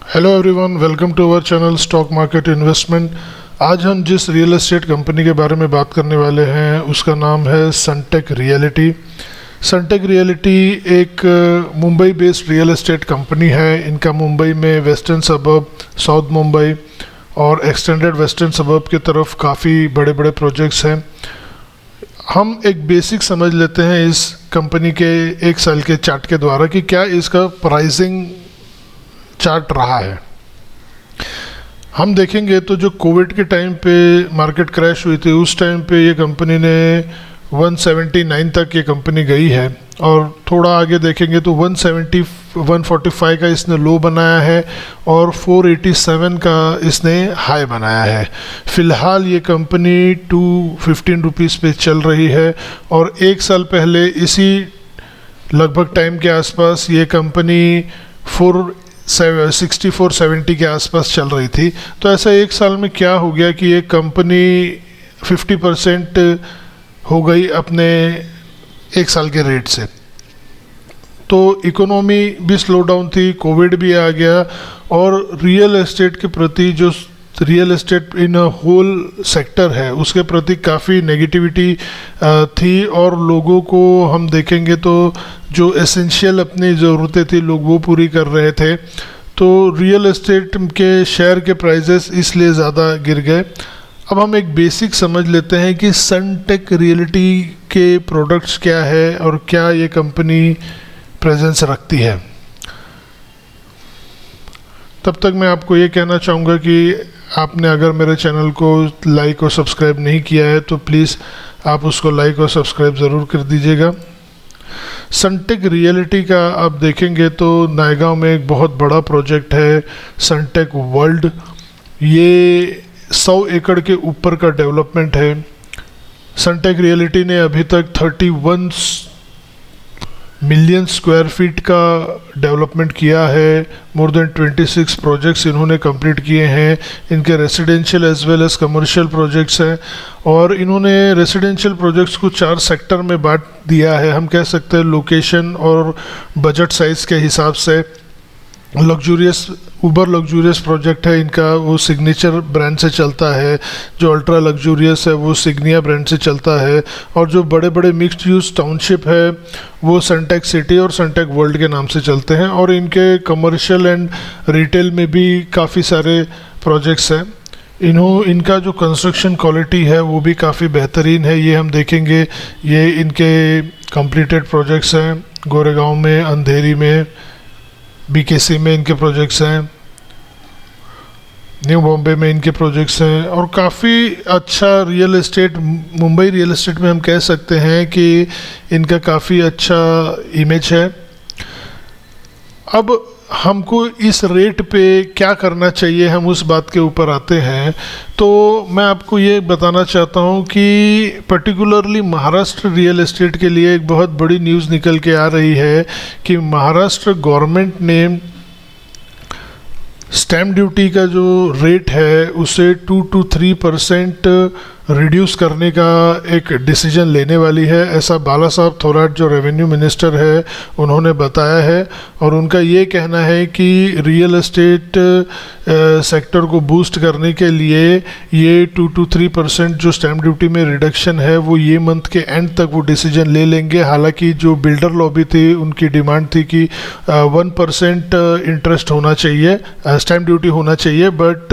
Hello everyone, welcome to our channel stock market investment. आज हम जिस रियल एस्टेट कंपनी के बारे में बात करने वाले हैं उसका नाम है सनटेक रियलिटी। सनटेक रियलिटी एक Mumbai based real estate company है। इनका मुंबई में वेस्टर्न सबर्ब, साउथ मुंबई और एक्सटेंडेड वेस्टर्न सबर्ब की तरफ काफ़ी बड़े बड़े प्रोजेक्ट्स हैं। हम एक बेसिक समझ लेते हैं इस कंपनी के एक साल के चार्ट के द्वारा कि क्या इसका प्राइसिंग चार्ट रहा है। हम देखेंगे तो जो कोविड के टाइम पे मार्केट क्रैश हुई थी उस टाइम पे ये कंपनी ने 179 तक ये कंपनी गई है और थोड़ा आगे देखेंगे तो 145 का इसने लो बनाया है और 487 का इसने हाई बनाया है। फ़िलहाल ये कंपनी 215 रुपीज़ पे चल रही है और एक साल पहले इसी लगभग टाइम के आसपास ये कंपनी 470 के आसपास चल रही थी। तो ऐसा एक साल में क्या हो गया कि ये कंपनी 50% हो गई अपने एक साल के रेट से। तो इकोनॉमी भी स्लो डाउन थी, कोविड भी आ गया और रियल एस्टेट के प्रति जो real estate in whole sector है उसके प्रति काफ़ी नेगेटिविटी थी और लोगों को हम देखेंगे तो जो एसेंशियल अपनी ज़रूरतें थी लोग वो पूरी कर रहे थे। तो रियल एस्टेट के शेयर के प्राइसेस इसलिए ज़्यादा गिर गए। अब हम एक बेसिक समझ लेते हैं कि सनटेक रियलिटी के प्रोडक्ट्स क्या है और क्या ये कंपनी प्रेजेंस रखती है। तब तक मैं आपको ये कहना चाहूँगा कि आपने अगर मेरे चैनल को लाइक और सब्सक्राइब नहीं किया है तो प्लीज़ आप उसको लाइक और सब्सक्राइब ज़रूर कर दीजिएगा। सनटेक रियलिटी का आप देखेंगे तो नायगांव में एक बहुत बड़ा प्रोजेक्ट है सनटेक वर्ल्ड। ये 100 एकड़ के ऊपर का डेवलपमेंट है। सनटेक रियलिटी ने अभी तक 31 मिलियन स्क्वायर फीट का डेवलपमेंट किया है। मोर देन 26 प्रोजेक्ट्स इन्होंने कंप्लीट किए हैं। इनके residential as well as commercial projects हैं और इन्होंने रेसिडेंशियल प्रोजेक्ट्स को 4 सेक्टर में बांट दिया है। हम कह सकते हैं लोकेशन और बजट साइज़ के हिसाब से। लग्जूरियस उबर लग्जूरियस प्रोजेक्ट है इनका, वो सिग्नेचर ब्रांड से चलता है। जो अल्ट्रा लग्जूरियस है वो सिग्निया ब्रांड से चलता है और जो बड़े बड़े मिक्स्ड यूज़ टाउनशिप है वो सनटेक सिटी और सनटेक वर्ल्ड के नाम से चलते हैं। और इनके कमर्शियल एंड रिटेल में भी काफ़ी सारे प्रोजेक्ट्स हैं। इनका जो कंस्ट्रक्शन क्वालिटी है वो भी काफ़ी बेहतरीन है। ये हम देखेंगे, ये इनके कंप्लीटेड प्रोजेक्ट्स हैं। गोरेगांव में, अंधेरी में, BKC में इनके प्रोजेक्ट्स हैं, न्यू बॉम्बे में इनके प्रोजेक्ट्स हैं और काफ़ी अच्छा real estate, Mumbai real estate में हम कह सकते हैं कि इनका काफ़ी अच्छा इमेज है। अब हमको इस रेट पे क्या करना चाहिए, हम उस बात के ऊपर आते हैं। तो मैं आपको ये बताना चाहता हूँ कि पर्टिकुलरली महाराष्ट्र रियल एस्टेट के लिए एक बहुत बड़ी न्यूज़ निकल के आ रही है कि महाराष्ट्र गवर्नमेंट ने स्टैम्प ड्यूटी का जो रेट है उसे 2 to 3% रिड्यूस करने का एक डिसीजन लेने वाली है। ऐसा बाला साहब थोराट जो रेवेन्यू मिनिस्टर है उन्होंने बताया है और उनका ये कहना है कि रियल एस्टेट सेक्टर को बूस्ट करने के लिए ये 2 to 3% जो स्टैम्प ड्यूटी में रिडक्शन है वो ये मंथ के एंड तक वो डिसीजन ले लेंगे। हालांकि जो बिल्डर लॉबी थी उनकी डिमांड थी कि 1% इंटरेस्ट होना चाहिए, स्टैम्प ड्यूटी होना चाहिए, बट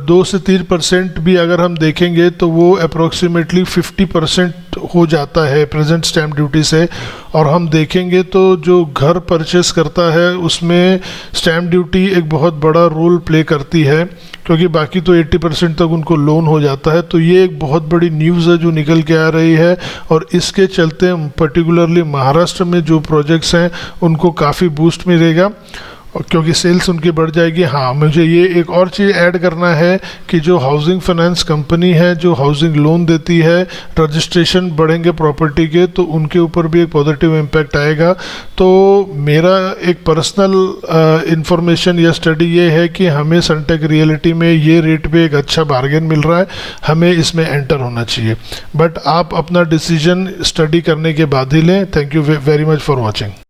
2 से 3% भी अगर हम देखेंगे तो वो अप्रोक्सीमेटली 50% हो जाता है प्रेजेंट स्टैम्प ड्यूटी से। और हम देखेंगे तो जो घर परचेस करता है उसमें स्टैम्प ड्यूटी एक बहुत बड़ा रोल प्ले करती है क्योंकि बाकी तो 80% तक उनको लोन हो जाता है। तो ये एक बहुत बड़ी न्यूज़ है जो निकल के आ रही है और इसके चलते पर्टिकुलरली महाराष्ट्र में जो प्रोजेक्ट्स हैं उनको काफ़ी बूस्ट मिलेगा क्योंकि सेल्स उनकी बढ़ जाएगी। हाँ, मुझे ये एक और चीज़ ऐड करना है कि जो हाउसिंग फाइनेंस कंपनी है जो हाउसिंग लोन देती है, रजिस्ट्रेशन बढ़ेंगे प्रॉपर्टी के तो उनके ऊपर भी एक पॉजिटिव इम्पैक्ट आएगा। तो मेरा एक पर्सनल इंफॉर्मेशन या स्टडी ये है कि हमें सनटेक रियलिटी में ये रेट पे एक अच्छा बार्गेन मिल रहा है, हमें इसमें एंटर होना चाहिए। बट आप अपना डिसीजन स्टडी करने के बाद ही लें। Thank you very much for watching.